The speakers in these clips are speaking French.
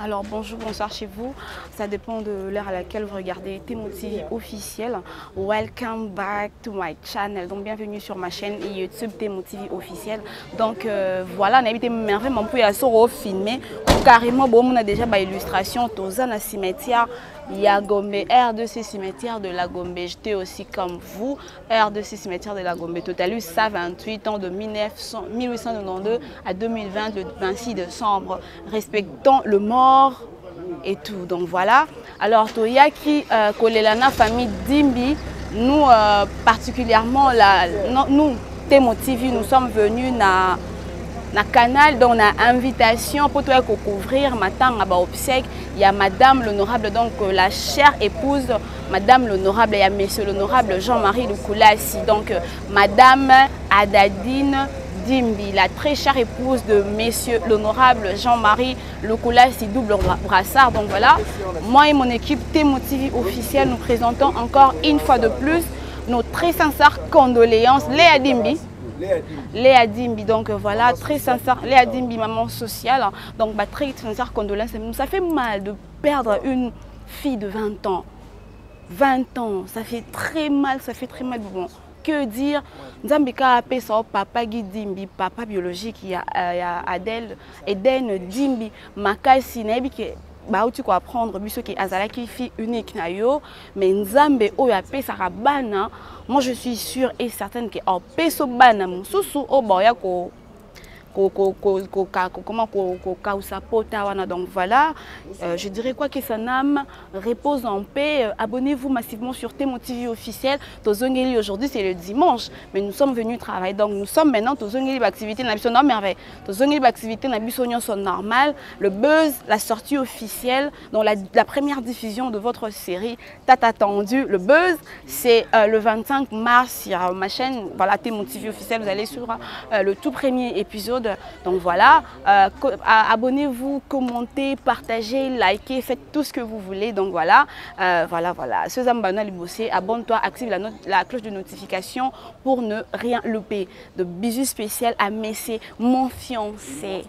Alors bonjour, bonsoir chez vous. Ça dépend de l'heure à laquelle vous regardez Témo TV officiel. Welcome back to my channel. Donc bienvenue sur ma chaîne YouTube Témo TV officiel. Donc voilà, on a été merveilleux, mon pouille à soro filmé. Carrément, bon, on a déjà ma illustration. Tozan à cimetière. Yagombe, R2C cimetière de la Gombe. J'étais aussi comme vous, R2C cimetière de la Gombe. Total 128 ans de 1892 à 2020, le 26 décembre. Respectons le mort et tout. Donc voilà. Alors, Toyaki, Kolelana, famille Dimbi, nous particulièrement, nous, Témo TV, nous sommes venus na canal, donc on a invitation pour toi couvrir matin à obsèque. Il y a madame l'honorable, donc la chère épouse madame l'honorable, il y a monsieur l'honorable Jean-Marie Lukulasi, donc madame Adadine Dimbi, la très chère épouse de monsieur l'honorable Jean-Marie Lukulasi, double brassard. Donc voilà, moi et mon équipe Témo TV officielle, nous présentons encore une fois de plus nos très sincères condoléances. Léa Dimbi. Léa Dimbi, donc voilà, très sincère, Léa Dimbi, maman sociale, donc bah, très sincère condoléances. Ça fait mal de perdre une fille de 20 ans. 20 ans, ça fait très mal, bon. Que dire? Nzambika appelle son papa Guy Dimbi, papa biologique, il y a Adèle, Eden Dimbi, Makasi, Nebike. Bah, tu peux apprendre, puisque qui azalaki fille unique na yo, mais nzambe o ya pe sarabana, moi je suis sûre et certaine que en peso bana mususu o boya ko donc voilà, je dirais quoi que son âme repose en paix. Abonnez-vous massivement sur Témo TV officiel. Tozongeli aujourd'hui c'est le dimanche, mais nous sommes venus travailler, donc nous sommes maintenant Tozongeli l'activité na biso non merveille. Tozongeli l'activité na biso sont normales. Le buzz, la sortie officielle, donc la première diffusion de votre série t'as attendu. Le buzz c'est le 25 mars sur ma chaîne, voilà Témo TV officiel. Vous allez sur le tout premier épisode. Donc voilà, abonnez-vous, commentez, partagez, likez, faites tout ce que vous voulez. Donc voilà, voilà. Ce Zambana Libossé, abonne-toi, active la cloche de notification pour ne rien louper. De bisous spécial à Messé, mon fiancé,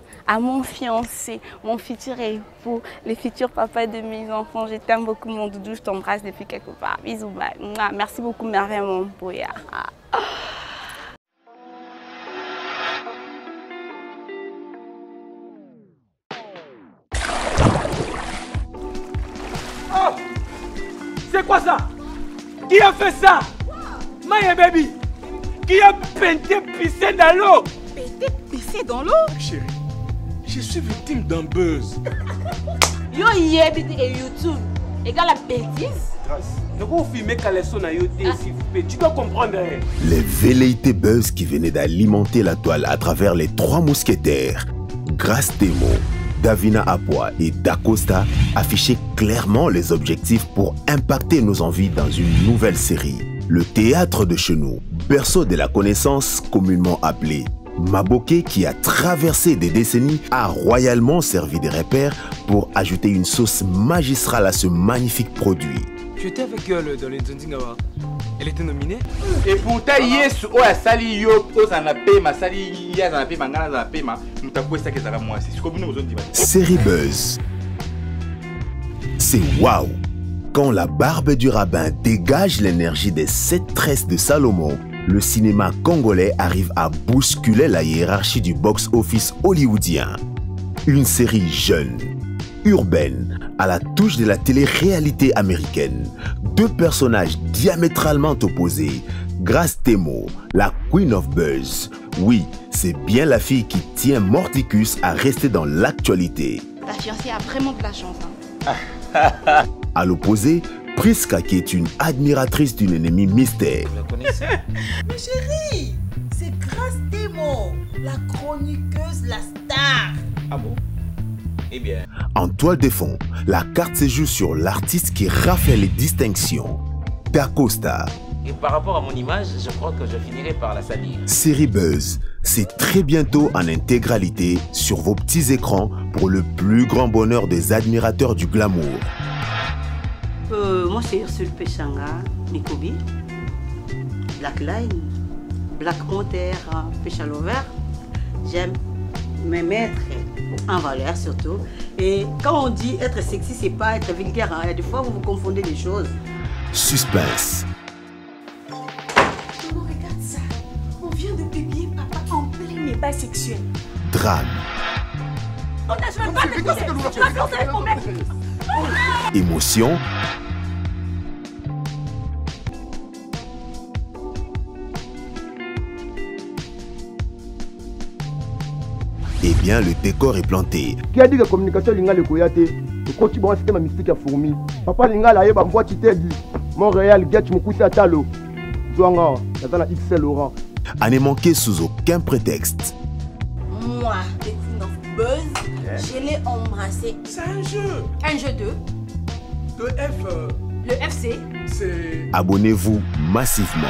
mon futur époux, les futurs papas de mes enfants. Je t'aime beaucoup, mon doudou, je t'embrasse depuis quelque part. Bisous, bye. Merci beaucoup, merveille, mon pouya. C'est quoi ça? Qui a fait ça? Maya baby. Qui a peinté pissé dans l'eau? Peinté pissé dans l'eau? Chérie, je suis victime d'un buzz. Yo yebi et YouTube. Égale la bêtise. Ne vous filmez qu'à l'aison à YouTube, s'il vous plaît. Tu dois comprendre. Les velléités buzz qui venaient d'alimenter la toile à travers les trois mousquetaires, Grace Témo, Davina Apoa et Dacosta affichaient clairement les objectifs pour impacter nos envies dans une nouvelle série. Le théâtre de Chenou, berceau de la connaissance communément appelé Maboké, qui a traversé des décennies, a royalement servi de repère pour ajouter une sauce magistrale à ce magnifique produit. J'étais avec elle dans les Zonzingawa. Elle était nominée. Et pourtant, yes, oh, sali yo, oh, ça n'a pas ma sali, ya, ça n'a pas ma gana, ça n'a pas ma, nous t'avons ça que ça va moi. C'est ce que nous avons dit. Série Buzz. C'est waouh! Quand la barbe du rabbin dégage l'énergie des 7 tresses de Salomon, le cinéma congolais arrive à bousculer la hiérarchie du box-office hollywoodien. Une série jeune, urbaine, à la touche de la télé-réalité américaine. Deux personnages diamétralement opposés. Grace Témo, la Queen of Buzz. Oui, c'est bien la fille qui tient Mordicus à rester dans l'actualité. Ta fiancée a vraiment de la chance. Hein. À l'opposé, Priska, qui est une admiratrice d'une ennemie mystère. Mais chérie, c'est Grace Témo, la chroniqueuse, la star. Ah bon? Eh bien. En toile de fond, la carte se joue sur l'artiste qui rafle les distinctions. Dacosta. Et par rapport à mon image, je crois que je finirai par la salir. Série Buzz, c'est très bientôt en intégralité sur vos petits écrans pour le plus grand bonheur des admirateurs du glamour. Moi c'est Ursule Pechanga, Mikobi, Black Line, Black Montère, Péchalover. J'aime me mettre En valeur surtout. Et quand on dit être sexy, c'est pas être vulgaire. Hein. Des fois, vous confondez les choses. Suspense. Maman, regarde ça. On vient de publier papa en plein débat sexuel. Drame. On a joué pas de Émotion. Eh bien, le décor est planté. Qui a dit que la communication est le koyate? Le coach bon système mystique a fourmi. Papa linga la yeba mboa titedi. Montréal get mukusi atalo. Zwanga, dans la XL Laurent. À ne manquer sous aucun prétexte. Moi, Petit of Buzz, je l'ai embrassé. C'est un jeu. Un jeu 2. Le F. Le FC. C'est. Abonnez-vous massivement.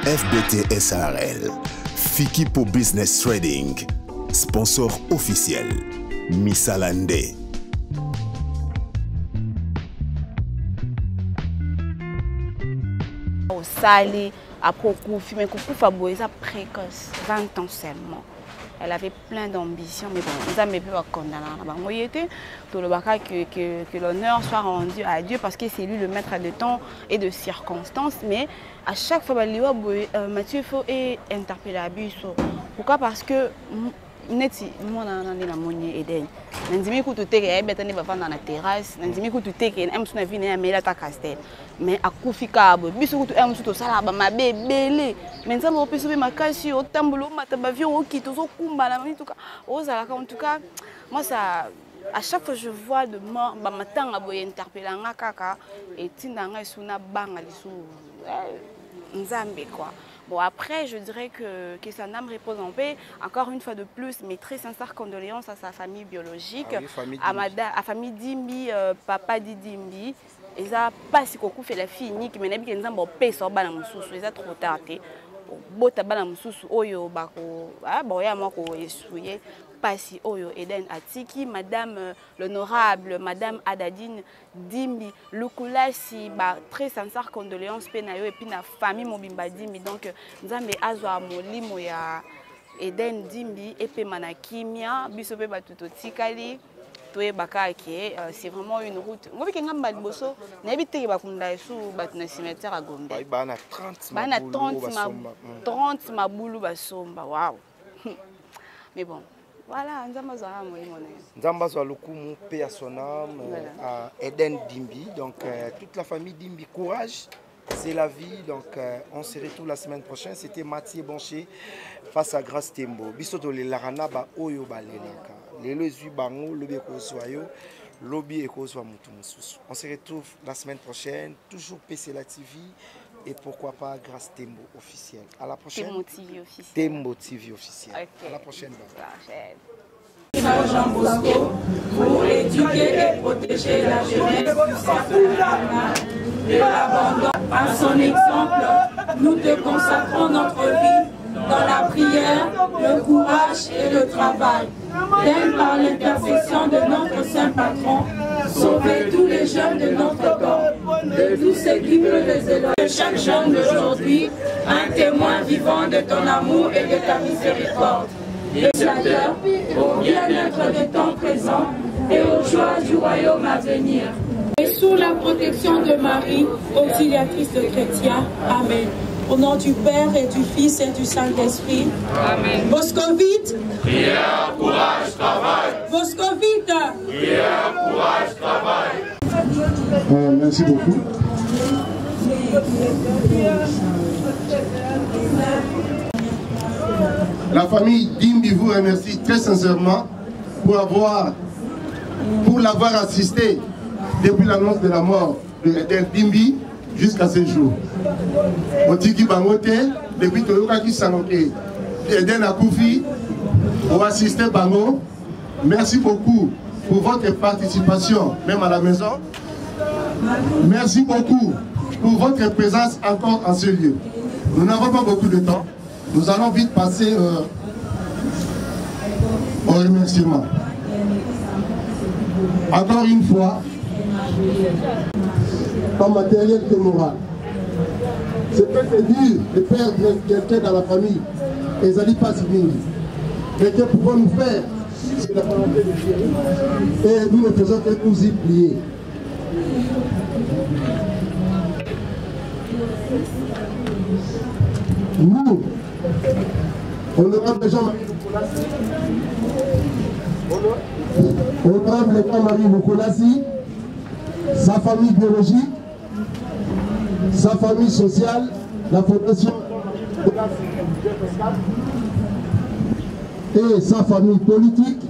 FBT SARL, Fikipo Business Trading, sponsor officiel, Missalande. Au Salé, après Koufi, mais Koufi Faboisa précoce, 20 ans seulement. Elle avait plein d'ambition, mais bon, nous avons pu condamner. Que l'honneur soit rendu à Dieu parce que c'est lui le maître de temps et de circonstances. Mais à chaque fois, Mathieu faut interpeller à Busso. Pourquoi? Parce que neti moi na moni Eden nandimi kututé ke betani ba fanda na terrasse nandimi kututé ke em suna vina mela ta castel mais akufika bo biso kutu em suto sala ba mabe belé mais nzambo peso be makasi o tambulo mata ba vion o kito zo kumba na mituka ozala en tout cas moi ça à chaque fois je vois de mort ba matanga bo interpeller nga kaka et tinanga suna banga lisu nzambe quoi. Bon, après, je dirais que sa âme repose en paix. Encore une fois de plus, mes très sincères condoléances à sa famille biologique, à la famille Dimbi, papa di Dimbi. Ils n'ont pas si beaucoup fait la fille unique, mais ils ont paix sur la moussous. Ils ont trop tardé. Bota bana moussous, oyo bako, boya moko esouye. Passi Oyo Eden Atiki, Madame l'honorable, Madame Adadine Dimbi, Lukulasi, très sincère condoléances Penayo et puis la famille Mobimba Dimbi. Donc, nous avons Azwa Molimo ya Eden Dimbi et puis Manakimia, Bisope Batutotikali, Toye Bakake, c'est vraiment une route. Moi, je suis Bosso, n'habite pas dans le cimetière à Gombe. Il y a 30 maboulou basomba, waouh! Mais bon. Voilà, Nzambazo Lukumu, paix à son âme, à Eden Dimbi, donc toute la famille Dimbi, courage, c'est la vie, donc on se retrouve la semaine prochaine. C'était Mathieu Bonché face à Grace Tembo. Bisoto le Larana ba Oyo Balelaka, le Lezu Bango, Lobi Ekosoyo, Lobi Ekosoa Mutumosusu. On se retrouve la semaine prochaine, toujours PC la TV. Et pourquoi pas grâce Tembo officiel. À la prochaine. Tembo TV officiel. Tembo TV officiel. Okay. À la prochaine. Jean Bosco, pour éduquer et protéger la jeunesse du cercle de l'abandon. À son exemple, nous te consacrons notre vie dans la prière, le courage et le travail. Tel par l'intercession de notre Saint Patron, sauver tous les jeunes de notre corps, de tous ceux qui veulent les éloigner. Chaque jeune d'aujourd'hui, un témoin vivant de ton amour et de ta miséricorde. Législateur, au bien-être de ton présent et aux joies du royaume à venir. Et sous la protection de Marie, auxiliatrice de chrétiens. Amen. Au nom du Père et du Fils et du Saint-Esprit. Amen. Boscovite. Prière, courage, travail. Boscovite. Prière, courage, travail. Merci beaucoup. La famille Dimbi vous remercie très sincèrement pour l'avoir assisté depuis l'annonce de la mort de Dimbi jusqu'à ce jour. Otiki Bangote, depuis Toyoka qui s'anoté, Eden Akoufi, pour assister Bango. Merci beaucoup pour votre participation, même à la maison. Merci beaucoup pour votre présence encore en ce lieu. Nous n'avons pas beaucoup de temps. Nous allons vite passer au remerciement. Encore une fois, pas matériel que moral. C'est peut être dur de perdre quelqu'un dans la famille. Et ça dit pas si bien. Mais que pouvons-nous faire? C'est la volonté de Dieu. Et nous ne faisons que nous y plier. Nous, honorable Jean-Marie Lukolassi, sa famille biologique, sa famille sociale, la fondation et sa famille politique,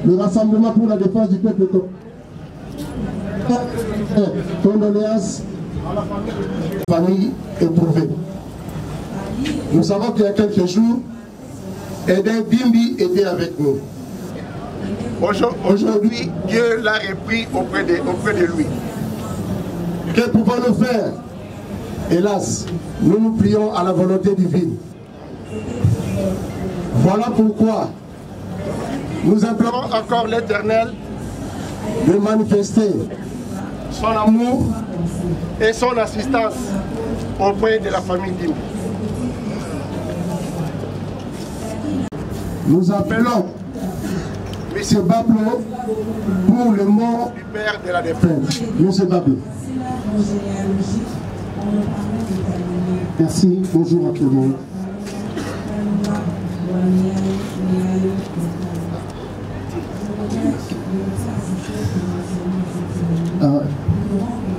le Rassemblement pour la défense du peuple. Condoléances à la famille éprouvée. Nous savons qu'il y a quelques jours, Eden Dimbi était avec nous. Aujourd'hui, Dieu l'a repris auprès de lui. Que pouvons-nous faire? Hélas, nous nous plions à la volonté divine. Voilà pourquoi nous implorons encore l'Éternel de manifester son amour et son assistance auprès de la famille Dimbi. Nous appelons M. Bablo pour le mort du père de la défunte. M. Bablo. Merci, bonjour à tout le monde.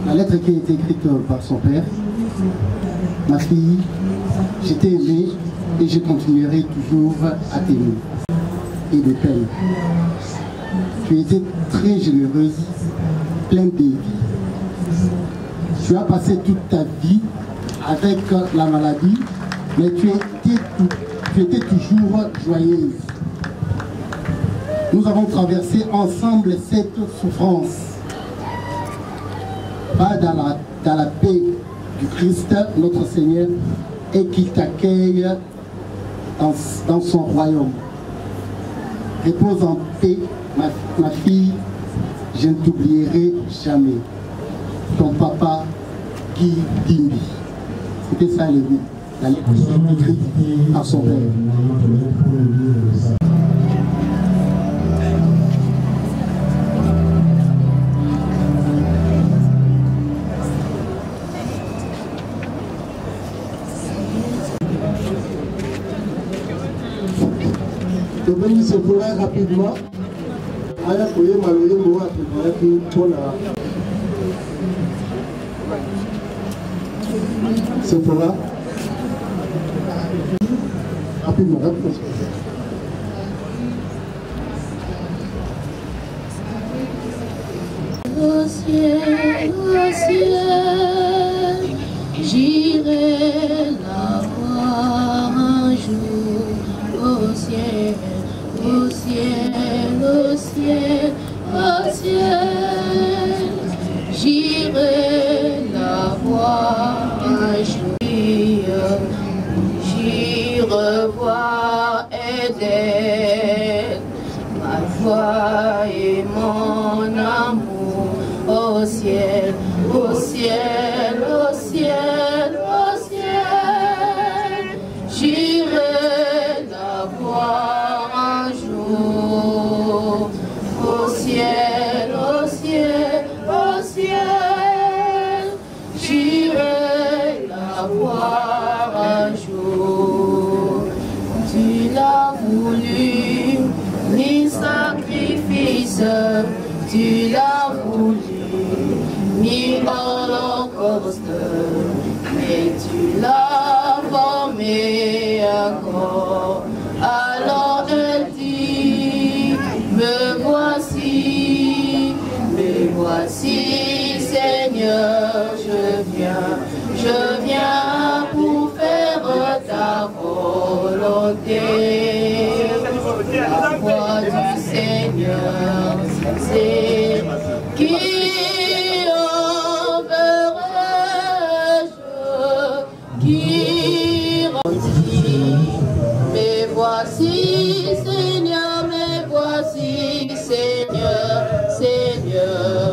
La lettre qui a été écrite par son père, ma fille, je t'ai aimé et je continuerai toujours à t'aimer et de peine. Tu étais très généreuse, pleine de vie. Tu as passé toute ta vie avec la maladie, mais tu étais toujours joyeuse. Nous avons traversé ensemble cette souffrance. Va dans la paix du Christ, notre Seigneur, et qu'il t'accueille dans son royaume. Repose en paix, ma fille, je ne t'oublierai jamais. Ton papa, Guy Dimbi. C'était ça la lettre écrite à son père. Le ministre se fera rapidement. Aya koye maloye mo a préparé pour la. Se fera rapidement. Au ciel, j'irai la voir un jour. Au ciel, au ciel, au ciel, au ciel, j'irai la voir un jour. J'y revois Eden, ma foi et mon amour. Au ciel, au ciel, au ciel, au ciel, j'irai la voir un jour. Au ciel, au ciel, au ciel, j'irai la voir un jour. Tu l'as voulu, ni sacrifice, tu l'as voulu, ni holocauste, mais tu l'as formé encore. Alors elle dit, me voici, Seigneur, je viens pour faire ta volonté. La voix du Seigneur, c'est qui enverrai-je, qui rendit. Mais voici, Seigneur, Seigneur,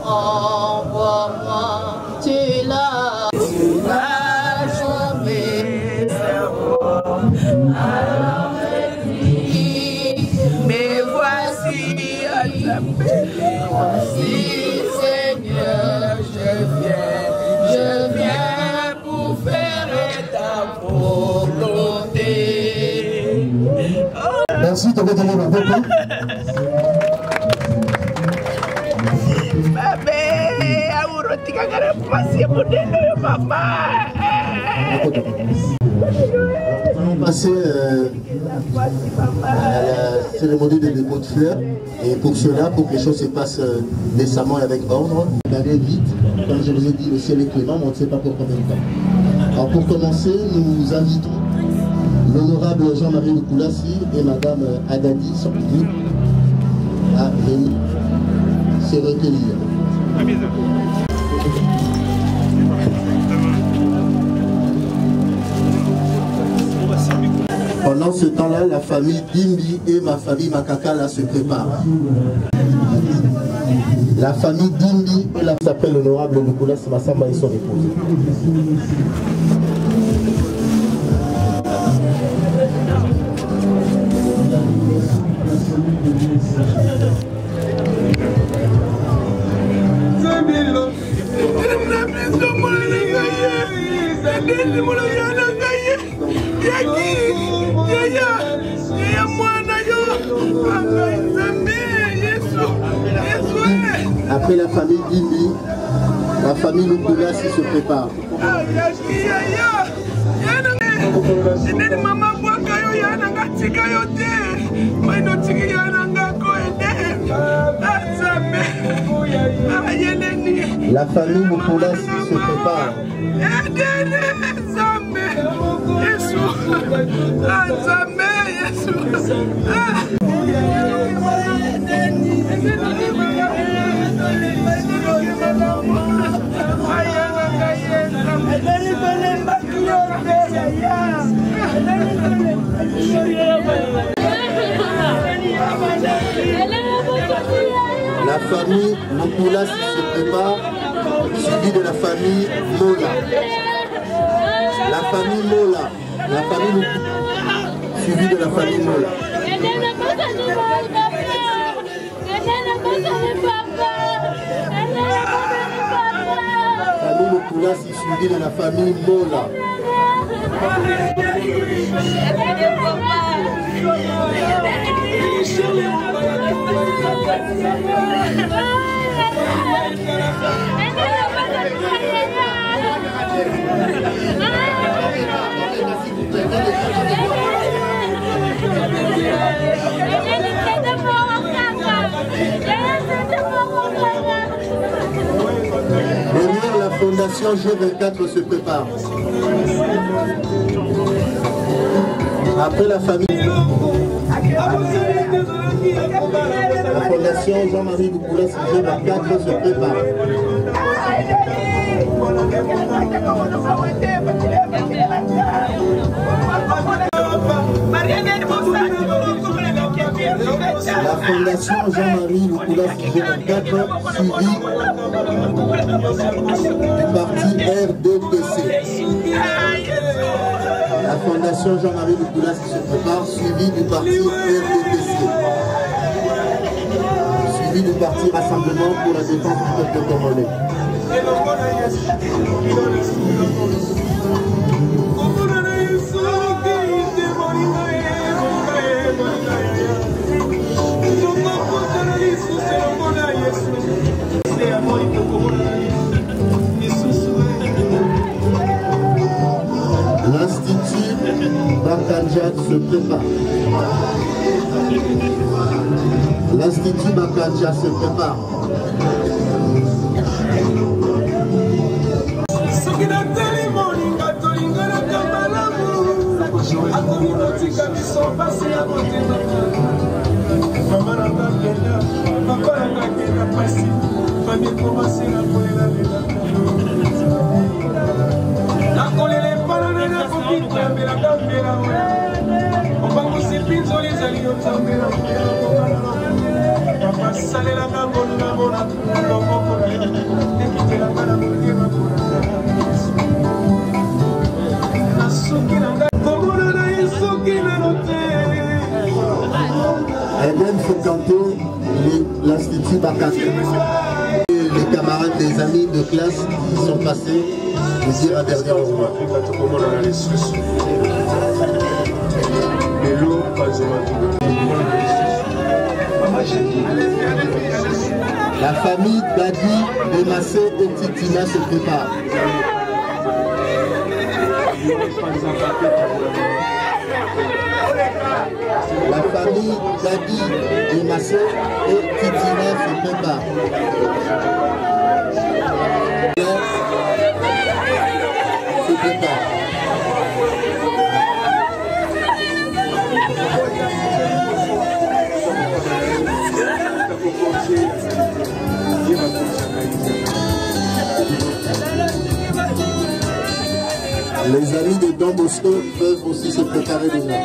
envoie-moi, tu l'as Si Seigneur, je viens pour faire ta volonté. Merci, tu vas donner ma beaucoup. Nous allons passer à la cérémonie de dépôt de fleurs. Et pour cela, pour que les choses se passent décemment et avec ordre, allez vite. Comme je vous ai dit, le ciel est clément, mais on ne sait pas pour combien de temps. Alors pour commencer, nous invitons l'honorable Jean-Marie Lukulassi et Madame Adadi Sorpini à venir se recueillir. Pendant ce temps-là, la famille Dimbi et ma famille Makakala se préparent. La famille Dimbi et la s'appelle l'honorable Lukulassi Massamba et son épouse. Après la famille Dimbi, la famille Lukulassi se prépare. La famille Lukulassi se prépare. La famille Lukulassi se prépare, suivie de la famille Mola. La famille Mola, la famille Lukulassi, suivie de la famille Mola. La famille Lukulassi, suivie de la famille Mola. La fondation G24 se prépare. Après la famille, la fondation Jean-Marie Lukulassi G24 se prépare. La fondation Jean-Marie Lukulassi G24 suivie du parti RDPC. La fondation Jean-Marie Lukulassi se prépare, suivie du parti RDPC. Suivi du parti Rassemblement pour la défense du peuple congolais. L'Institut Bakanjat se prépare. L'Institut Bakanjat se prépare. Eden fréquentait l'Institut Bakat. Les camarades, les amis de classe qui sont passés, vous dire un dernier revoir. La famille Dadi, Demassé et Titina se prépare. La famille Dadi, Demassé et Titina se prépare. Se prépare. Les amis de Don Bosco peuvent aussi se préparer déjà.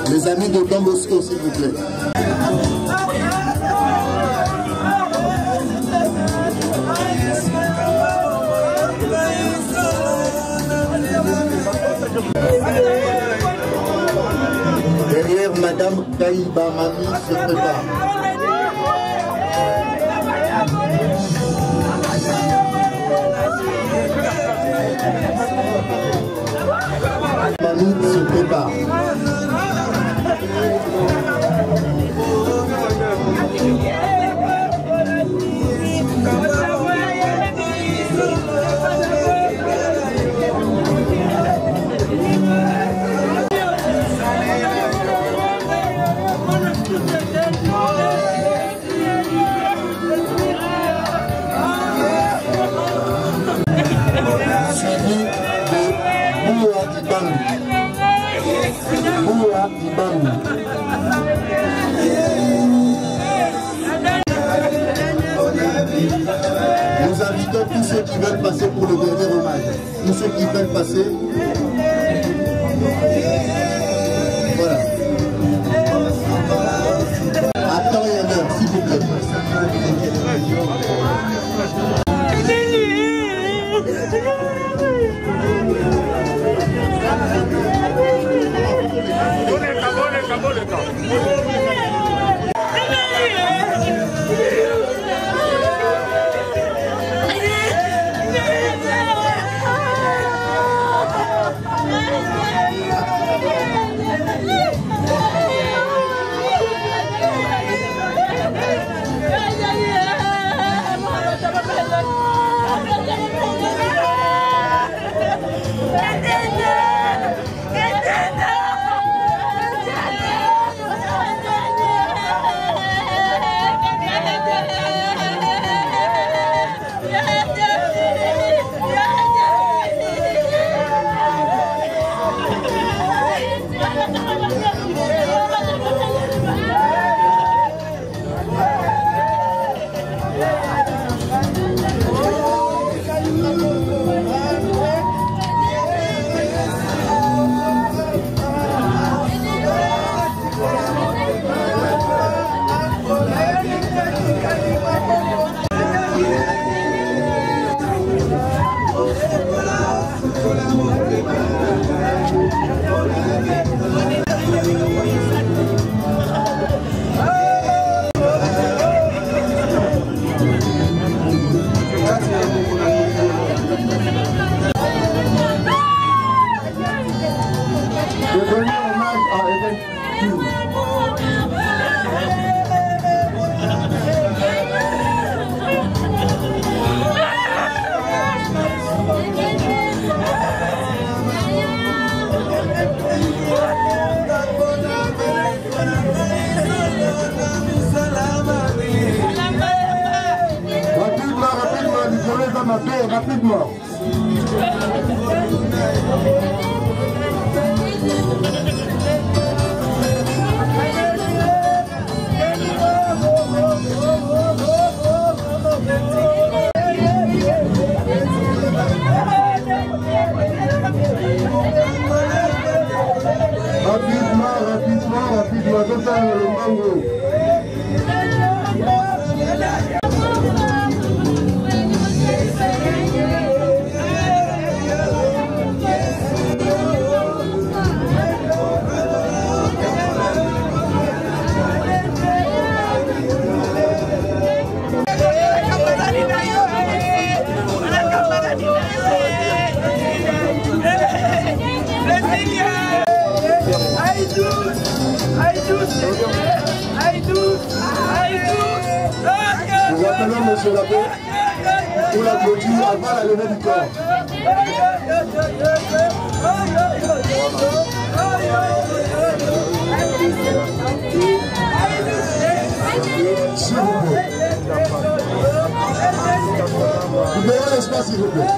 Les amis de Don Bosco, s'il vous plaît. Derrière Madame Kaïba Mami se prépare. Mami se prépare. Nous invitons tous ceux qui veulent passer pour le dernier hommage. Tous ceux qui veulent passer. Voilà. À temps et à l'heure, s'il vous plaît. Rapidement. Rapidement, comme ça, le mango. Nous appelons M. l'abbé pour la clôture avant la levée du corps. S'il vous plaît. Libérez l'espace, s'il vous plaît.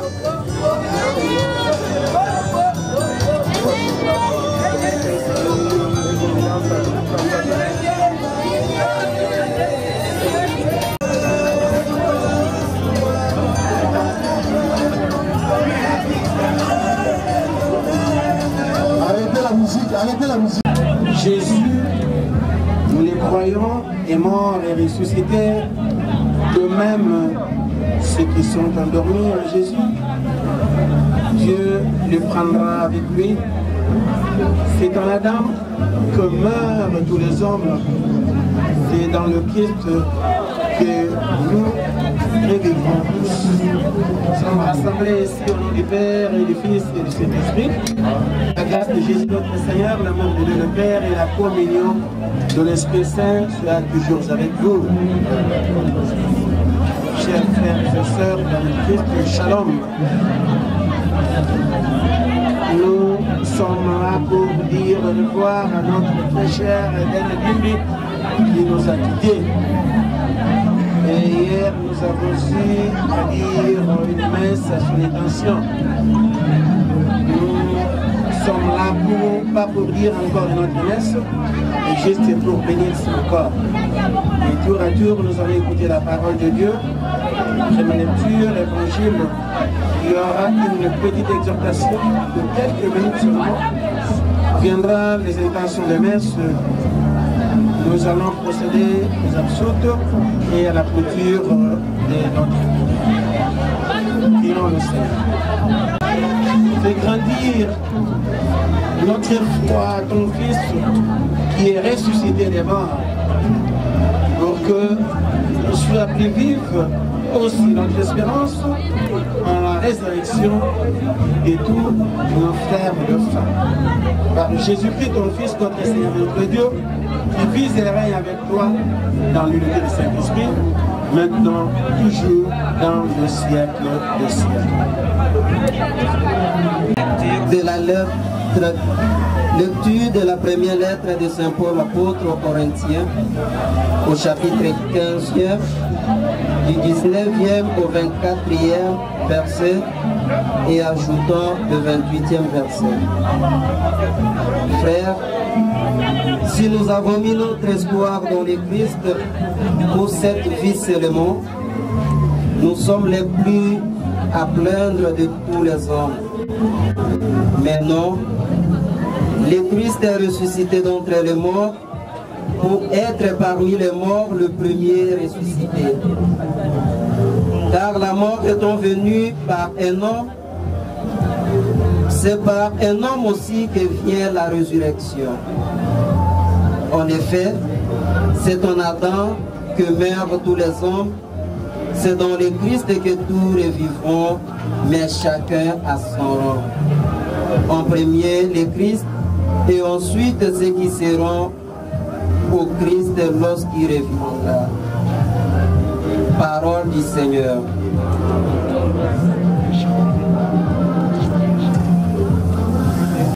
Arrêtez la musique. Jésus, nous les croyons, est mort et ressuscité. De même, ceux qui sont endormis en Jésus, Dieu les prendra avec lui. C'est dans Adam que meurent tous les hommes. C'est dans le Christ que nous revivrons tous. Nous sommes rassemblés ici au nom du Père et du Fils et du Saint-Esprit. La grâce de Jésus notre Seigneur, l'amour de Dieu le Père et la communion de l'Esprit Saint soit toujours avec vous. Chers frères et sœurs dans le Christ, Shalom. Nous sommes là pour dire au revoir à notre très cher Eden Dimbi qui nous a quittés. Et hier, nous avons eu à dire une messe à son intention. Nous sommes là pas pour dire encore notre messe, mais juste pour bénir son corps. Et tour à tour, nous allons écouter la parole de Dieu. Première lecture, l'évangile. Il y aura une petite exhortation de quelques minutes seulement. Viendra les intentions de messe. Nous allons procéder aux absoutes et à la clôture de notre qui l'on le sait. Fais grandir notre foi à ton Fils qui est ressuscité des morts pour que nous soyons plus vifs aussi notre espérance en la résurrection de tous nos frères de fin. Par Jésus-Christ, ton Fils, notre Seigneur, notre Dieu, qui vise et règne avec toi dans l'unité du Saint-Esprit, maintenant, toujours, dans le siècle des siècles. De la lecture de la première lettre de Saint Paul apôtre aux Corinthiens, au chapitre 15e, du 19e au 24e verset, et ajoutant le 28e verset. Frères, si nous avons mis notre espoir dans le Christ pour cette vie seulement, nous sommes les plus à plaindre de tous les hommes. Mais non, le Christ est ressuscité d'entre les morts pour être parmi les morts le premier ressuscité. Car la mort étant venue par un homme, c'est par un homme aussi que vient la résurrection. En effet, c'est en Adam que meurent tous les hommes, c'est dans le Christ que tous revivront, mais chacun à son rang. En premier, le Christ, et ensuite ceux qui seront au Christ lorsqu'il reviendra. Parole du Seigneur.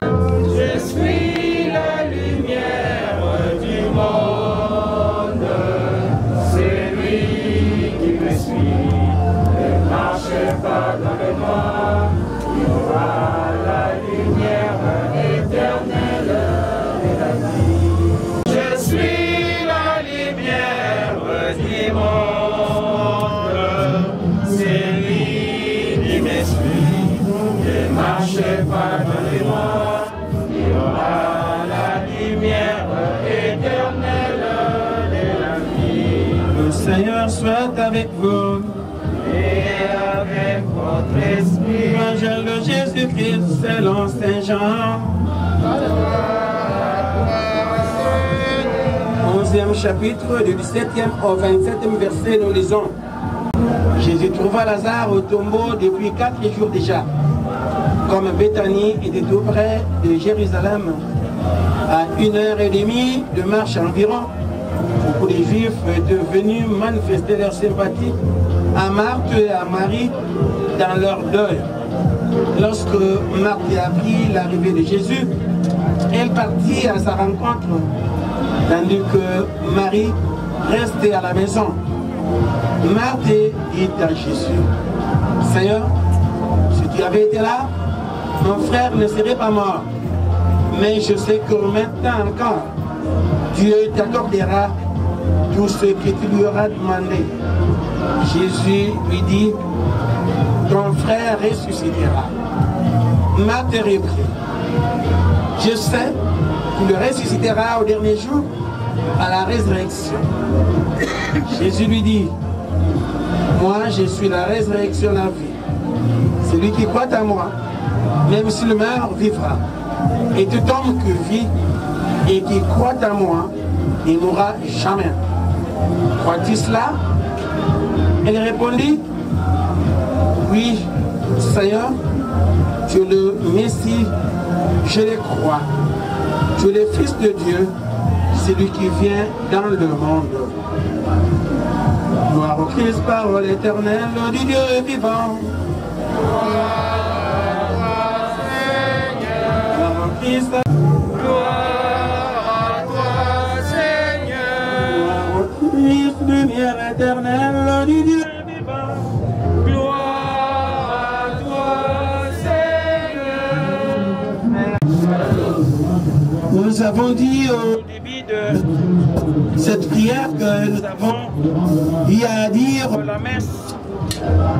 Je suis la lumière du monde, c'est lui qui me suit. Ne marchez pas dans le noir, il y aura la lumière éternelle de la vie. Je suis la lumière du monde, c'est lui qui me suit. Ne marchez pas dans le noir, il y aura la lumière éternelle de la vie. Le Seigneur soit avec vous. Et avec votre esprit. Évangile de Jésus-Christ selon Saint Jean. 11e chapitre du 17e au 27e verset, nous lisons. Jésus trouva Lazare au tombeau depuis 4 jours déjà. Comme Béthanie était tout près de Jérusalem, À 1h30 de marche environ, beaucoup de Juifs étaient venus manifester leur sympathie à Marthe et à Marie dans leur deuil. Lorsque Marthe a appris l'arrivée de Jésus, elle partit à sa rencontre, tandis que Marie restait à la maison. Marthe dit à Jésus, « Seigneur, si tu avais été là, mon frère ne serait pas mort. Mais je sais que maintenant encore, Dieu t'accordera tout ce que tu lui auras demandé. » Jésus lui dit, « Ton frère ressuscitera. » Marthe reprit, « Je sais qu'il ressuscitera au dernier jour à la résurrection. » Jésus lui dit, « Moi, je suis la résurrection, la vie. Celui qui croit à moi, même s'il meurt, vivra. Et tout homme qui vit et qui croit à moi, il ne mourra jamais. Crois-tu cela? » Elle répondit, « Oui, Seigneur, tu es le Messie, je le crois. Tu es le Fils de Dieu, celui qui vient dans le monde. » Gloire au Christ, parole éternelle du Dieu vivant. Gloire au Christ. Gloire à toi, Seigneur. Gloire au Christ, lumière éternelle du Dieu vivant. Gloire à toi, Seigneur. Nous avons dit au début de cette prière que nous avons eu à dire la messe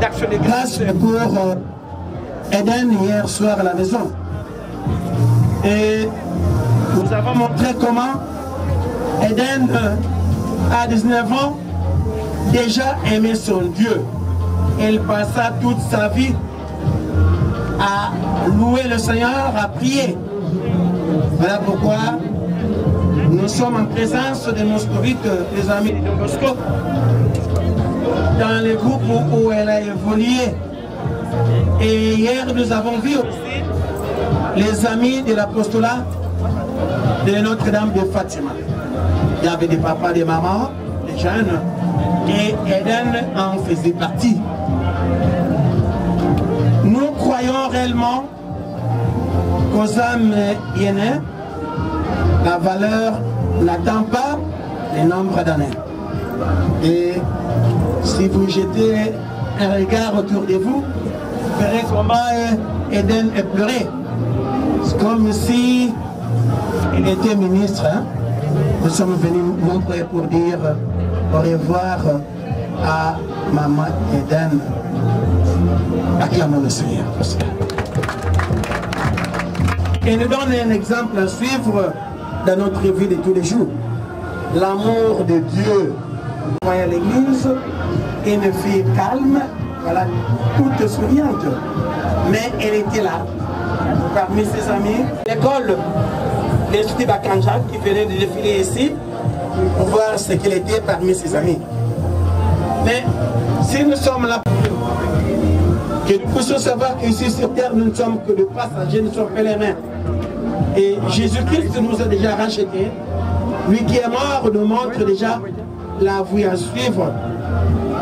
d'action de grâce pour Eden hier soir à la maison. Et nous avons montré comment Eden, à 19 ans, déjà aimait son Dieu. Elle passa toute sa vie à louer le Seigneur, à prier. Voilà pourquoi nous sommes en présence de moscovites, les amis de Don Bosco, dans les groupes où elle a évolué. Et hier, nous avons vu aussi les amis de l'apostolat de Notre-Dame de Fatima. Il y avait des papas, des mamans, des jeunes, et Eden en faisait partie. Nous croyons réellement qu'aux âmes aînées, la valeur n'attend pas le nombre d'années. Et si vous jetez un regard autour de vous, vous verrez comment Eden est pleuré. C'est comme si il était ministre. Hein? Nous sommes venus montrer pour dire au revoir à maman Eden. Acclamons le Seigneur. Et nous donne un exemple à suivre dans notre vie de tous les jours. L'amour de Dieu. Voyez l'église, une fille calme, voilà, toute souriante. Mais elle était là, parmi ses amis. L'école l'Institut Bakanja qui venait de défiler ici pour voir ce qu'elle était parmi ses amis. Mais si nous sommes là, que nous puissions savoir qu'ici sur terre, nous ne sommes que des passagers, nous sommes pèlerins. Et Jésus-Christ nous a déjà rachetés. Lui qui est mort nous montre déjà la voie à suivre.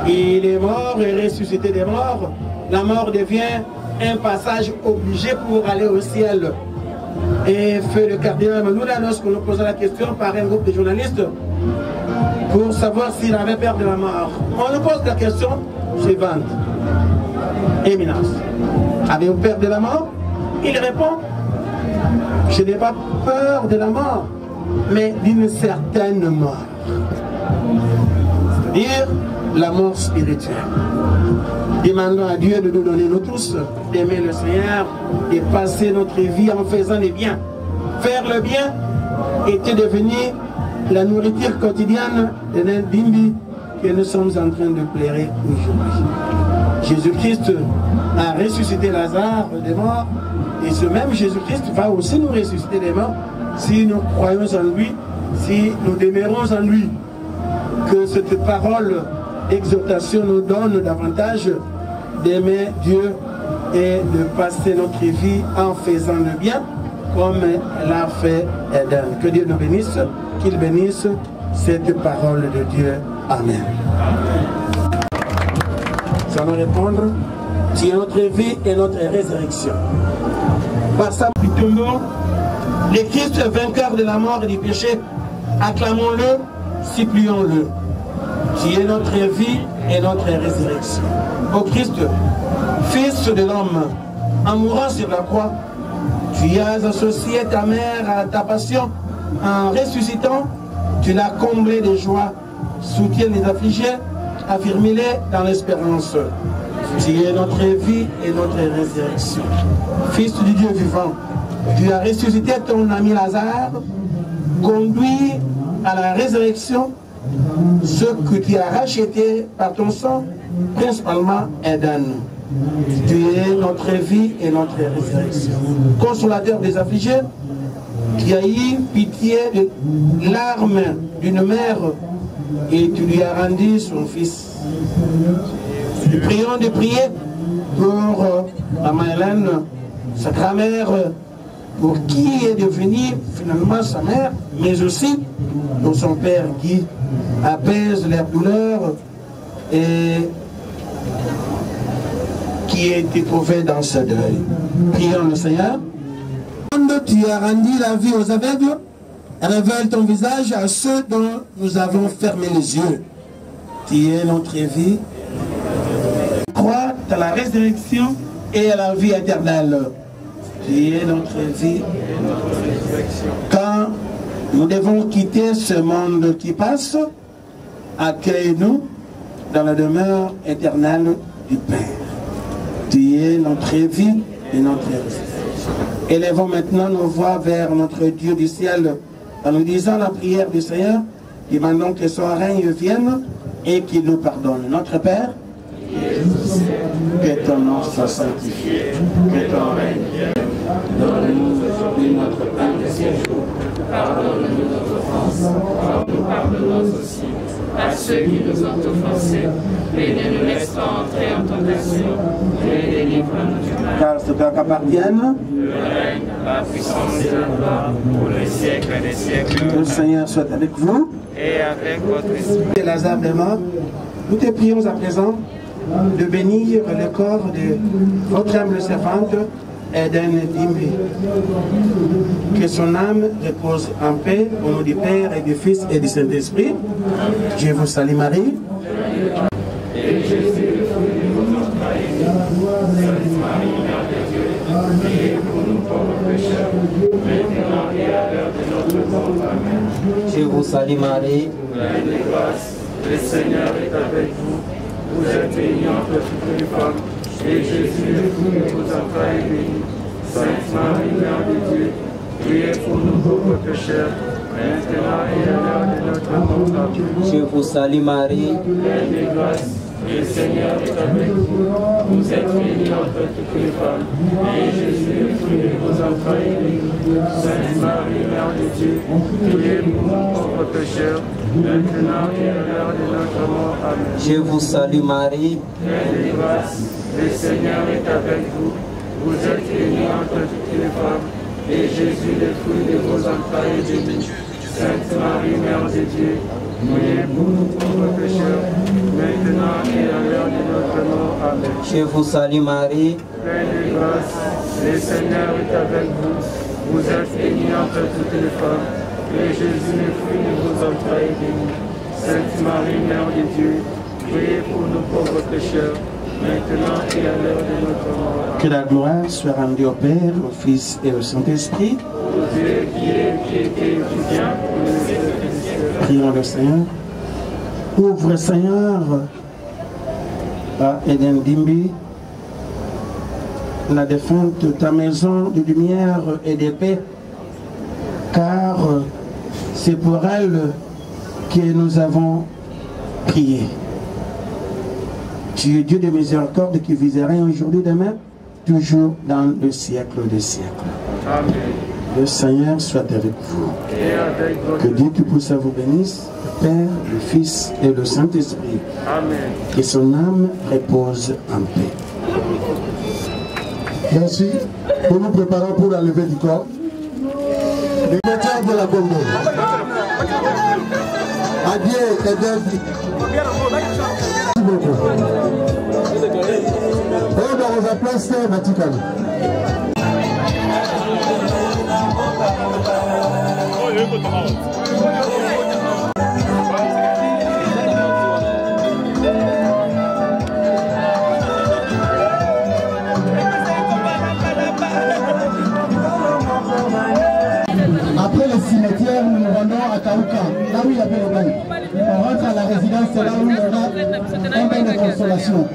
Il est mort et ressuscité des morts. La mort devient un passage obligé pour aller au ciel. Et fait le cardinal Manoula, lorsqu'on nous posait la question par un groupe de journalistes pour savoir s'il avait peur de la mort, on nous pose la question suivante. Éminence, avez-vous peur de la mort? Il répond, je n'ai pas peur de la mort, mais d'une certaine mort. C'est-à-dire la mort spirituelle. Demandons à Dieu de nous donner, nous tous, d'aimer le Seigneur et passer notre vie en faisant le bien. Faire le bien était devenu la nourriture quotidienne de Ndimbi que nous sommes en train de plairer aujourd'hui. Jésus-Christ a ressuscité Lazare des morts et ce même Jésus-Christ va aussi nous ressusciter des morts si nous croyons en lui, si nous demeurons en lui. Que cette parole d'exhortation nous donne davantage d'aimer Dieu et de passer notre vie en faisant le bien comme l'a fait Eden. Que Dieu nous bénisse, qu'il bénisse cette parole de Dieu. Amen. Nous allons répondre, tu es notre vie et notre résurrection. Par ça, du tombeau, le Christ est vainqueur de la mort et du péché. Acclamons-le, supplions-le. Tu es notre vie et notre résurrection. Ô Christ, Fils de l'homme, en mourant sur la croix, tu as associé ta mère à ta passion. En ressuscitant, tu l'as comblé de joie. Soutiens les affligés, affirme-les dans l'espérance. Tu es notre vie et notre résurrection. Fils du Dieu vivant, tu as ressuscité ton ami Lazare, conduit à la résurrection ce que tu as racheté par ton sang, principalement Eden. Tu es notre vie et notre résurrection. Consolateur des affligés, qui a eu pitié de larmes d'une mère et tu lui as rendu son fils. Nous prions de prier pour Maëlène, sa grand-mère, pour qui est devenue finalement sa mère, mais aussi pour son père qui apaise leur douleur et qui est éprouvé dans ce deuil. Prions le Seigneur. Tu as rendu la vie aux aveugles, révèle ton visage à ceux dont nous avons fermé les yeux. Tu es notre vie. Crois à la résurrection et à la vie éternelle. Tu es notre vie et notre résurrection. Quand nous devons quitter ce monde qui passe, accueille-nous dans la demeure éternelle du Père. Tu es notre vie et notre résurrection. Élevons maintenant nos voix vers notre Dieu du ciel en nous disant la prière du Seigneur, demandons que son règne vienne et qu'il nous pardonne. Notre Père, que ton nom soit sanctifié, que ton règne vienne. Donne-nous aujourd'hui notre pain de ce jour. Pardonne-nous nos offenses, comme nous pardonnons aussi à ceux qui nous ont offensés. Et ne nous laisse pas entrer en tentation, mais délivre-nous du mal. Car ce qui appartienne, le règne, la puissance et la gloire, pour les siècles et des siècles. Que le Seigneur soit avec vous. Et avec votre esprit. Lazare est mort. Nous te prions à présent de bénir le corps de votre humble servante, Eden Dimbi. Que son âme repose en paix au nom du Père et du Fils et du Saint-Esprit. Je vous salue Marie. Et Jésus, le fruit de vos entrailles, Sainte Marie, Mère de Dieu, priez pour nous pauvres pécheurs, maintenant et à l'heure de notre mort. Amen. Je vous salue Marie, pleine de grâce, le Seigneur est avec vous. Vous êtes bénie entre toutes les femmes, et Jésus, le fruit de vos entrailles, est béni. Sainte Marie, Mère de Dieu, priez pour nous pauvres pécheurs, maintenant et à l'heure de notre mort. Amen. Je vous salue Marie, pleine de grâce, le Seigneur est avec vous. Vous êtes bénie entre toutes les femmes, et Jésus, le fruit de vos entrailles, est béni. Sainte Marie, Mère de Dieu, priez pour nous pauvres pécheurs, maintenant et à l'heure de notre mort. Amen. Je vous salue Marie, pleine de grâce, le Seigneur est avec vous. Vous êtes bénie entre toutes les femmes, et Jésus, le fruit de vos entrailles, est béni. Sainte Marie, Mère de Dieu, priez pour nous pauvres pécheurs, maintenant et à l'heure de notre mort. Amen. Je vous salue Marie, pleine de grâce, le Seigneur est avec vous. Vous êtes bénie entre toutes les femmes, et Jésus, le fruit de vos entrailles, est béni. Sainte Marie, Mère de Dieu, priez pour nous pauvres pécheurs, maintenant et à l'heure de notre mort. Amen. Que la gloire soit rendue au Père, au Fils et au Saint-Esprit. Au Dieu qui est, qui était, qui vient, prions le Seigneur. Ouvre, Seigneur, à Eden Dimbi, la défunte, ta maison de lumière et de paix, car c'est pour elle que nous avons prié. Tu es Dieu de miséricorde qui visera aujourd'hui, demain, toujours dans le siècle des siècles. Amen. Le Seigneur soit avec vous. Et avec votre... Que Dieu Tout-Puissant vous bénisse, le Père, le Fils et le Saint-Esprit. Amen. Que son âme repose en paix. Merci. Nous nous préparons pour la levée du corps. Le métier de la Congo. Adieu, Eden. Merci beaucoup. Et dans la place Vatican. Après le cimetière, nous nous rendons à Kaouka, là où il y avait le bain. On rentre à la résidence, c'est là où il y aura un bain de consolation.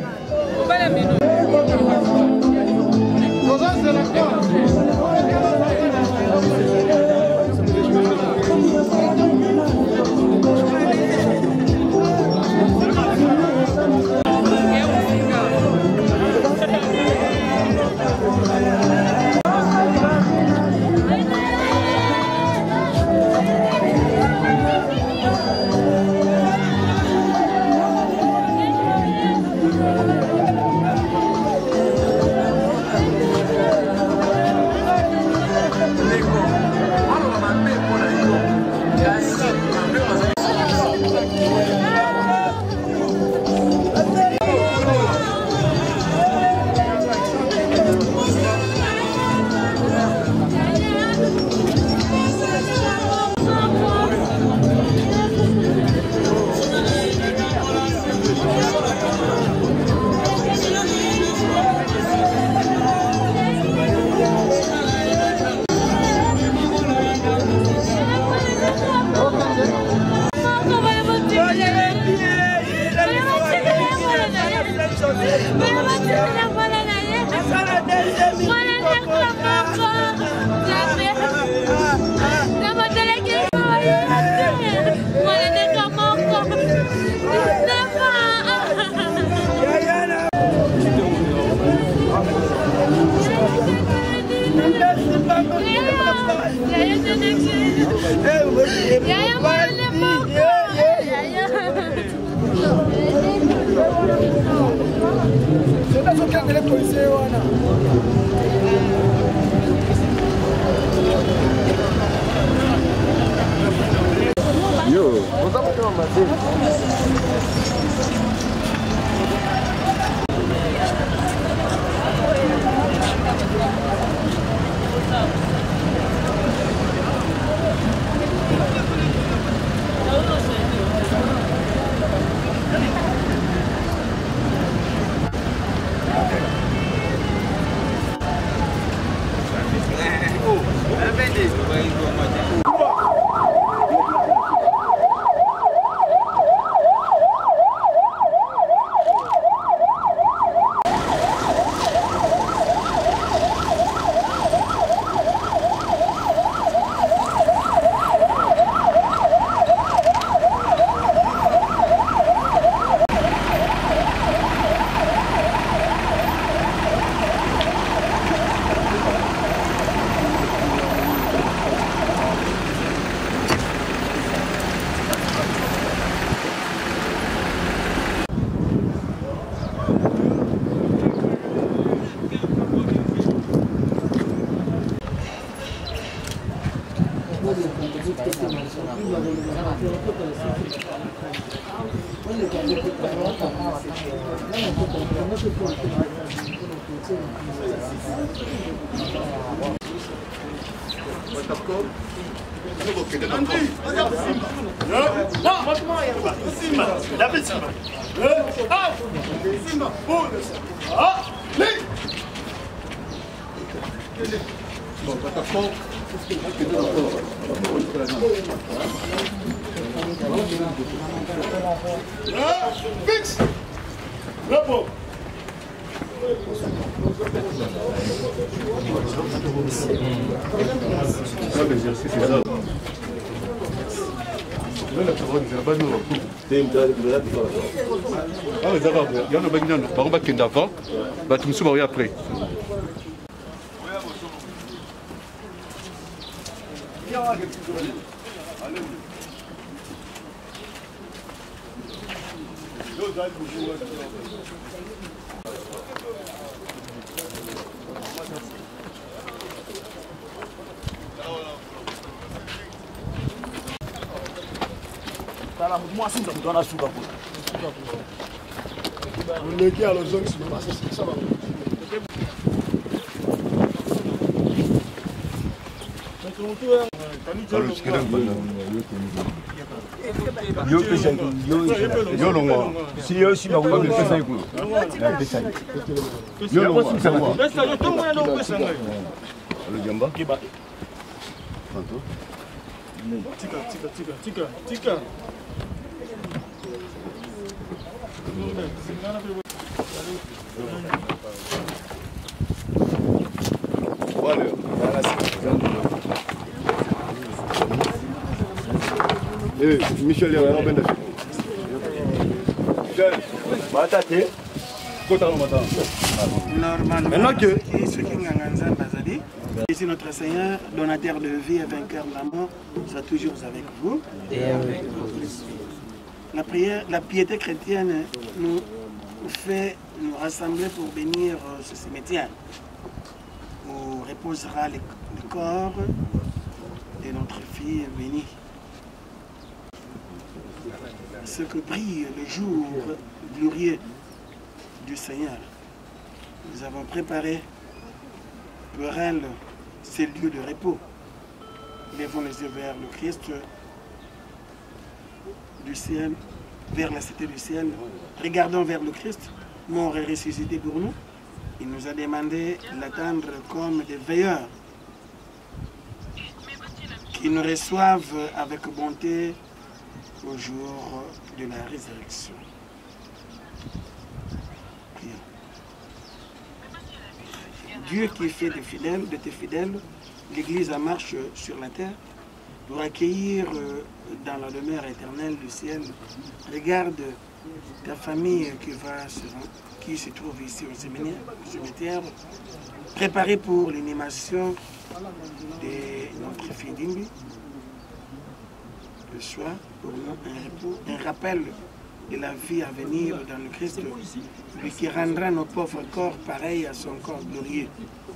Fixe. Bravo. Après. Michel, il y a un ben Michel, Normalement, ici notre Seigneur, donateur de vie et vainqueur de la mort, soit toujours avec vous. La prière, la piété chrétienne nous fait nous rassembler pour bénir ce cimetière où reposera le corps de notre fille bénie. Ce que brille le jour glorieux du Seigneur. Nous avons préparé pour elle ces lieux de repos. Lèvons les yeux vers le Christ du ciel, vers la cité du ciel. Regardons vers le Christ, mort et ressuscité pour nous. Il nous a demandé d'attendre comme des veilleurs qui nous reçoivent avec bonté au jour de la résurrection. Prions. Dieu qui fait de tes fidèles, l'Église en marche sur la terre, pour accueillir dans la demeure éternelle du ciel. Regarde ta famille qui se trouve ici au cimetière, préparée pour l'inhumation de notre fille Dimbi. Le soir, pour nous, un rappel de la vie à venir dans le Christ, lui qui rendra nos pauvres corps pareils à son corps glorieux,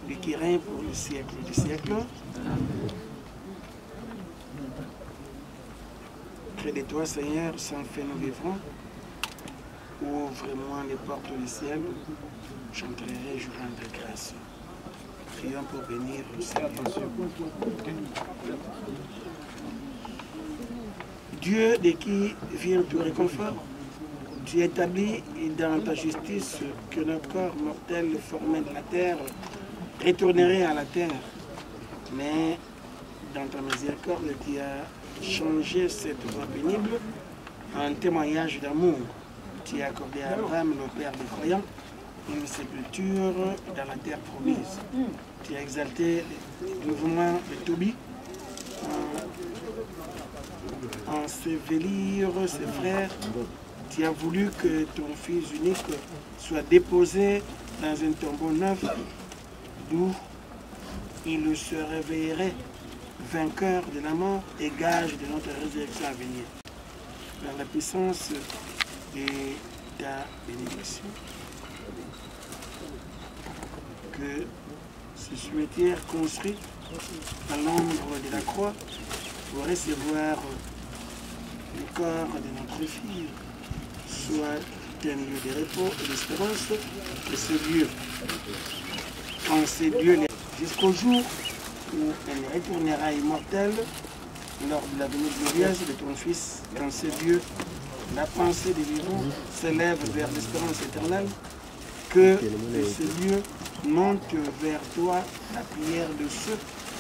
lui qui règne pour le siècle du siècle. Près de toi, Seigneur, sans fait nous vivrons. Ouvre-moi les portes du ciel, j'entrerai, je rendrai grâce. Prions pour bénir le Seigneur. Dieu de qui vient tout réconfort, tu établis dans ta justice que notre corps mortel formé de la terre retournerait à la terre. Mais dans ta miséricorde, tu as changé cette voie pénible en témoignage d'amour. Tu as accordé à Abraham, le père des croyants, une sépulture dans la terre promise. Tu as exalté le mouvement de Tobie, ensevelir ses frères. Tu as voulu que ton fils unique soit déposé dans un tombeau neuf, d'où il se réveillerait vainqueur de la mort et gage de notre résurrection à venir. Par la puissance de ta bénédiction, que ce cimetière construit à l'ombre de la croix pour recevoir le corps de notre fille soit un lieu de repos et d'espérance de ce lieu. En ces lieux, jusqu'au jour où elle retournera immortelle lors de la venue glorieuse de ton Fils. Dans ces lieux, la pensée des vivants s'élève vers l'espérance éternelle. Que de ces lieux monte vers toi la prière de ceux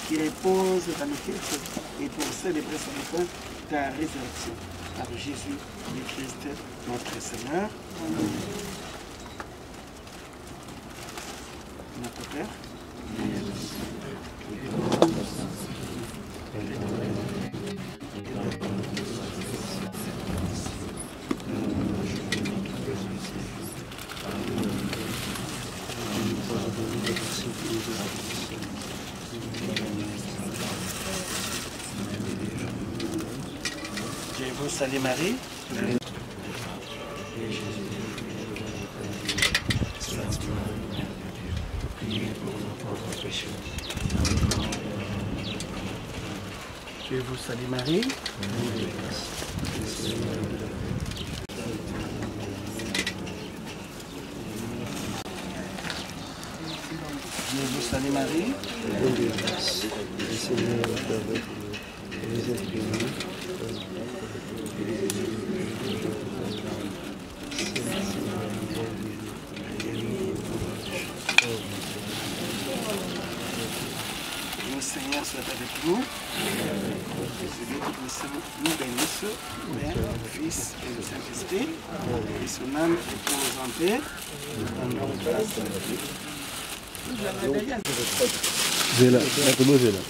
qui reposent dans le Christ et pour célébrer son fin ta résurrection. Par Jésus le Christ, notre Seigneur. Notre Père. Je vous salue Marie. Je vous salue Marie. Je vous salue Marie. Le Seigneur est avec vous. Vous êtes bénie. Le Seigneur soit avec vous. Nous bénissons, Père, Fils et le Saint-Esprit, et son âme repose en paix. Zéla, comment Zéla?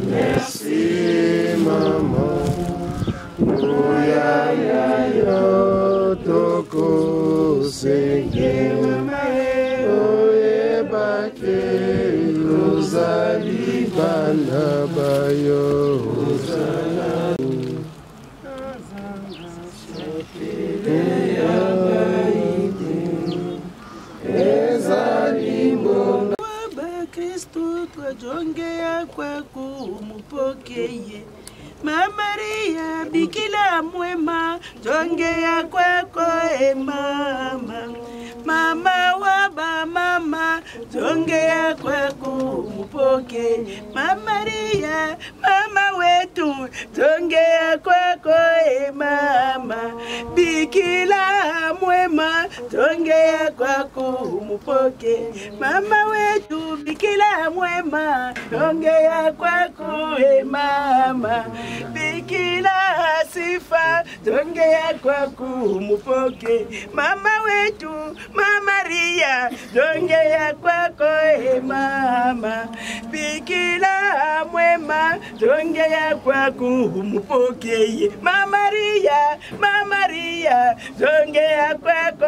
Merci maman, oya ya yo toko senge oye bake ozali bana bayo ozala ezali mbona Kristo twajongea kwako umupokeye. Mama Maria bikila mwema jongea kwako mama. Mama waba mama jongea kwako umupokeye. Mama Maria mama wetu jongea kwako mama. Bikila mwema jongea kwako umupokeye. Mama wetu bikila mwema jongea kwako mama. Bikila sifa jongea kwako umupoke. Mama wetu Mama Maria jongea kwako mama. Bikila mwema jongea kwako umupoke. Mama Maria jongea kwako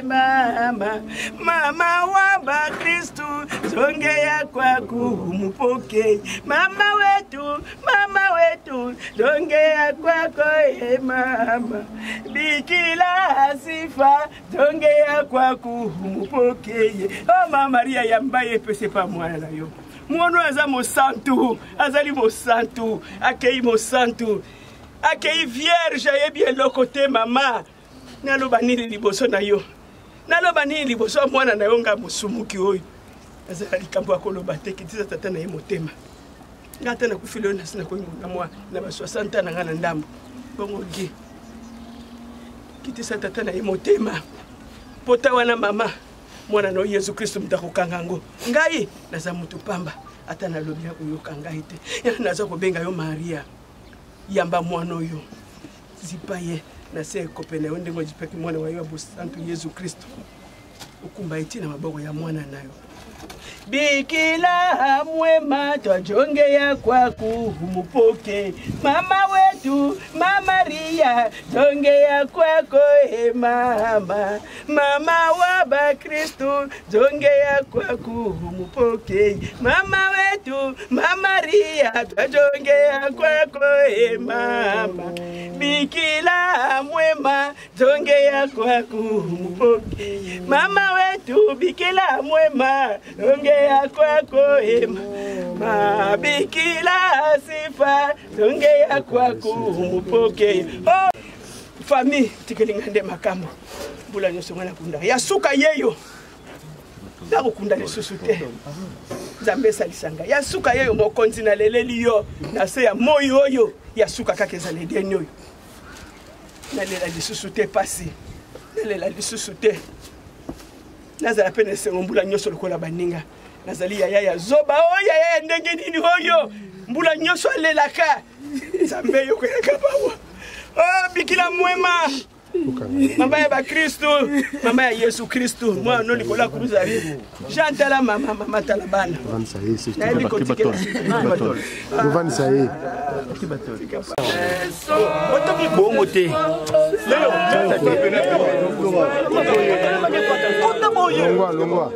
mama. Mama waba Kristu jongea kwako umupoke. Mama wetu jongea kwako mama. Bikila sifa jongea kwako umupokeye. Oh Mama Maria yambaye pese pa mwana na yo. Mwono aza mo santu, azali mo santu, akei mo santu, akei vierge yebi eloko te mama. Naloba nini liboso na yo. Naloba nini liboso mwana na yo nga musumuki oyo. Azali kambo akoloba te kitisa tata na ye motema. Ngata na kufilo na sina ko na mwa na ba 60 na ngana ndambo. Bongo gi. Kitisa tata na ye motema. Pota wana mama mwana no Yesu Kristo mtakokanga ngo. Ngai naza mutu pamba ata na lobi yako yo kangai te. Naza ko benga yo Maria. Yamba mwana oyo. Zipaye na se kopene onde ngo jipeki mwana wa yo santu Yesu Kristo. Ukumba iti na maboko ya mwana nayo. Bikila mwema twajongea kwako umupoke. Mama wetu Mama Maria jongea kwako mama. Mama waba Kristu jongea kwako umupoke. Mama wetu Mama Maria twajongea kwako mama. Bikila mwema jongea kwako umupoke. Mama wetu bikila mwema jongea kwako mama. Bikila sifa jongea kwako umupoke. Oh famille tikelingande makambo bula nyoso mwana kunda yasuka yeyo ndako kunda lisusu te Nzambe salisanga yasuka yeyo mokonzi na leleli yo na se ya moyo oyo yasuka kaka ezale deni oyo nalela lisusu te pasi nalela lisusu te nazala pene sengo mbula nyoso lokola baninga nazali ya zoba oya ya ndenge nini oyo mbula nyoso alelaka Nzambe yo kweka bawa. Oh bikila mwema Mama ya Kristo, mama ya Yesu Kristo, moi non Nicolas Cruzari. J'entends mama talabana. Van ça y est, c'est Van ça y est. Bongo te. Longwa.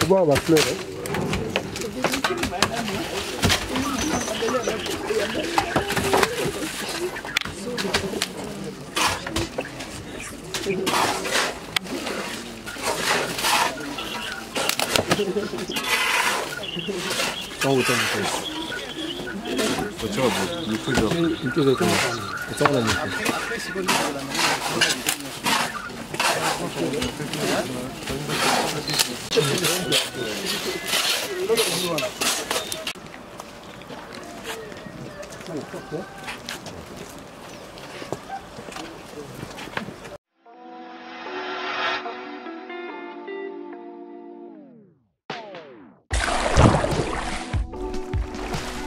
Boa, uma flor, né? Então, o tempo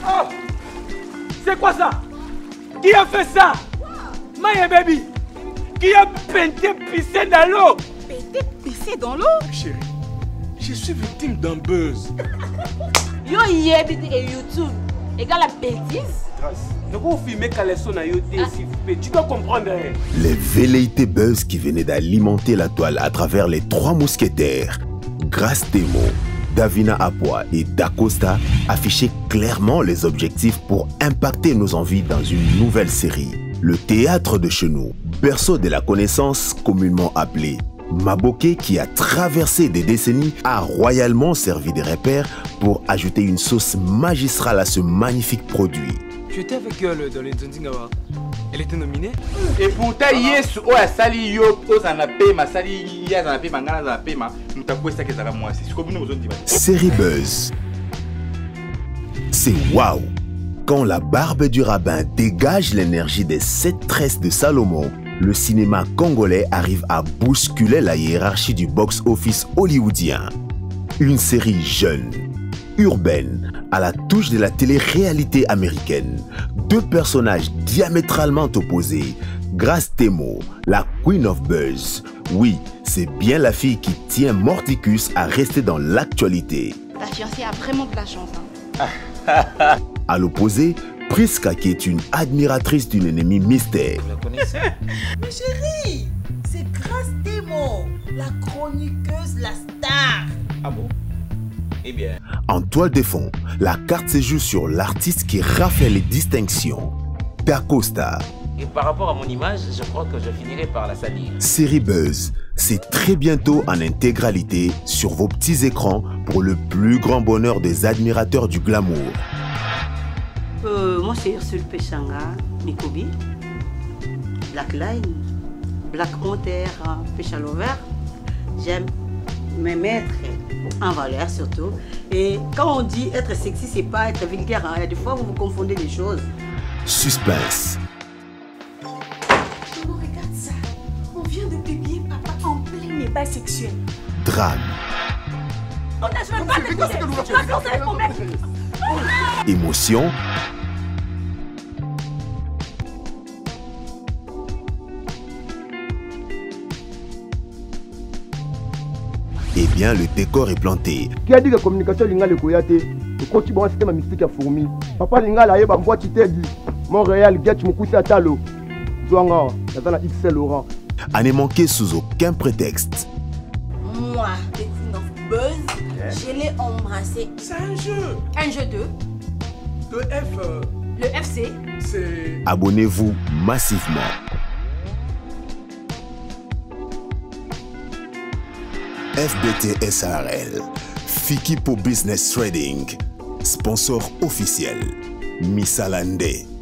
Oh, c'est quoi ça? Qui a fait ça? Maya baby. Qui a peinté pissé dans l'eau? Peinté pissé dans l'eau? Chérie, je suis victime d'un buzz. Yo yebit et YouTube égale la bêtise. Tu dois comprendre. Les velléités buzz qui venaient d'alimenter la toile à travers les trois mousquetaires, Grace Temo, Davina Apua et Dacosta, affichaient clairement les objectifs pour impacter nos envies dans une nouvelle série. Le théâtre de Chenou, berceau de la connaissance communément appelé Maboké, qui a traversé des décennies, a royalement servi de repère pour ajouter une sauce magistrale à ce magnifique produit. Tu étais avec elle dans les Zonzingawa. Elle était nominée. Et pourtant, Yesu, sali yo, ma sali ya ngana pema, mutakwesa kezala mwasi. Sikobino bozondi ba. Série Buzz. C'est waouh! Quand la barbe du rabbin dégage l'énergie des 7 tresses de Salomon, le cinéma congolais arrive à bousculer la hiérarchie du box-office hollywoodien. Une série jeune, urbaine, à la touche de la télé-réalité américaine. Deux personnages diamétralement opposés. Grace Temo, la Queen of Buzz. Oui, c'est bien la fille qui tient Mordicus à rester dans l'actualité. Ta fiancée a vraiment de la chance. Hein. À l'opposé, Priska, qui est une admiratrice d'une ennemie mystère. Vous la connaissez? Mais chérie, c'est Grace Temo, la chroniqueuse, la star. Ah bon? Eh bien. En toile de fond, la carte se joue sur l'artiste qui rafle les distinctions. Dacosta. Et par rapport à mon image, je crois que je finirai par la salir. Série Buzz, c'est très bientôt en intégralité sur vos petits écrans pour le plus grand bonheur des admirateurs du glamour. Moi, c'est Ursule Pechanga, Mikobi, Black Line, Black Monter, Pechalover. J'aime me mettre en valeur surtout. Et quand on dit être sexy, c'est pas être vulgaire. Il y a des fois, vous confondez les choses. Suspense. Oh, regarde ça. On vient de publier papa en plein débat sexuel. Drame. On a joué pas de Émotion. Eh bien, le décor est planté. Qui a dit que la communication est le koyate? Le coach, bon, c'était ma mystique à fourmi. Papa, l'ingala, il va me voir, tu t'es dit. Montréal, Get Mukuta Talo. Douanga, dans la XL Laurent. À ne manquer sous aucun prétexte. Moi, Betty of Buzz, je l'ai embrassé. C'est un jeu. Un jeu de Le F. Le FC. C'est... Abonnez-vous massivement. FBT SARL, Fiki pour Business Trading, sponsor officiel, Missalande.